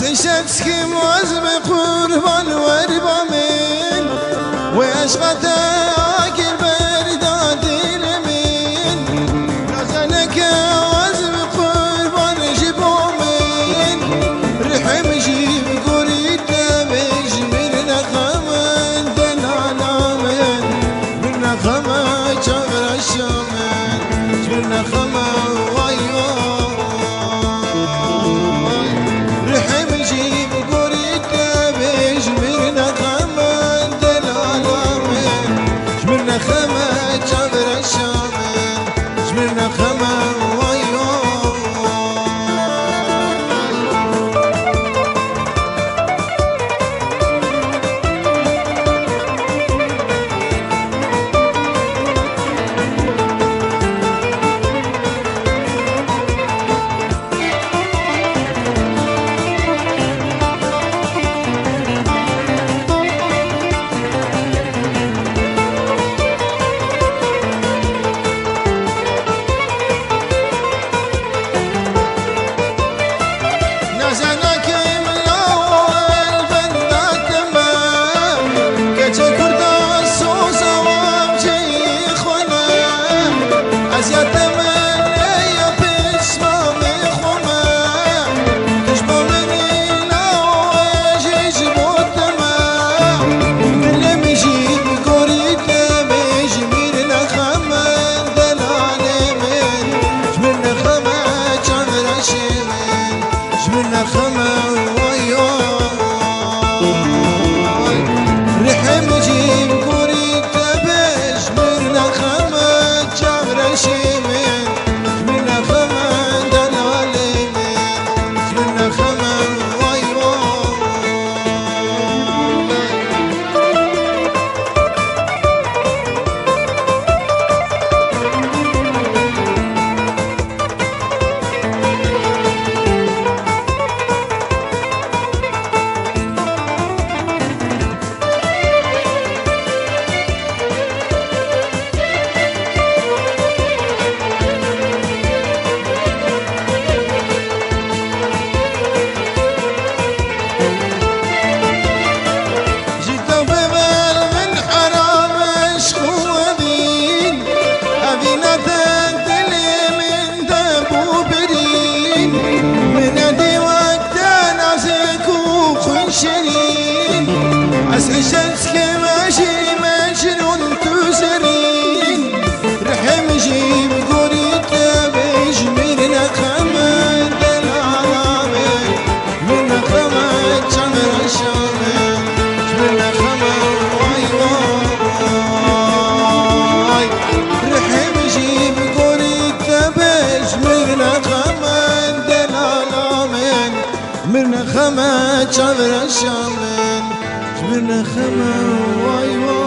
أسعشت كم وزم قربان وربامين وأشغتك البرداد اليمين نزلك وزم قربان جبومين رحم جيب قريد بيج من نخمن دلالامين من نخمن شغل الشامن من نخمن أسعشت كماشي مجنون تسرين رحم جيب قريت بيج من نخمة دلالامين من نخمة شمر الشامين من نخمة واي واي رحم جيب قريت بيج من نخمة دلالامين من نخمة شمر الشامين من خما واي واي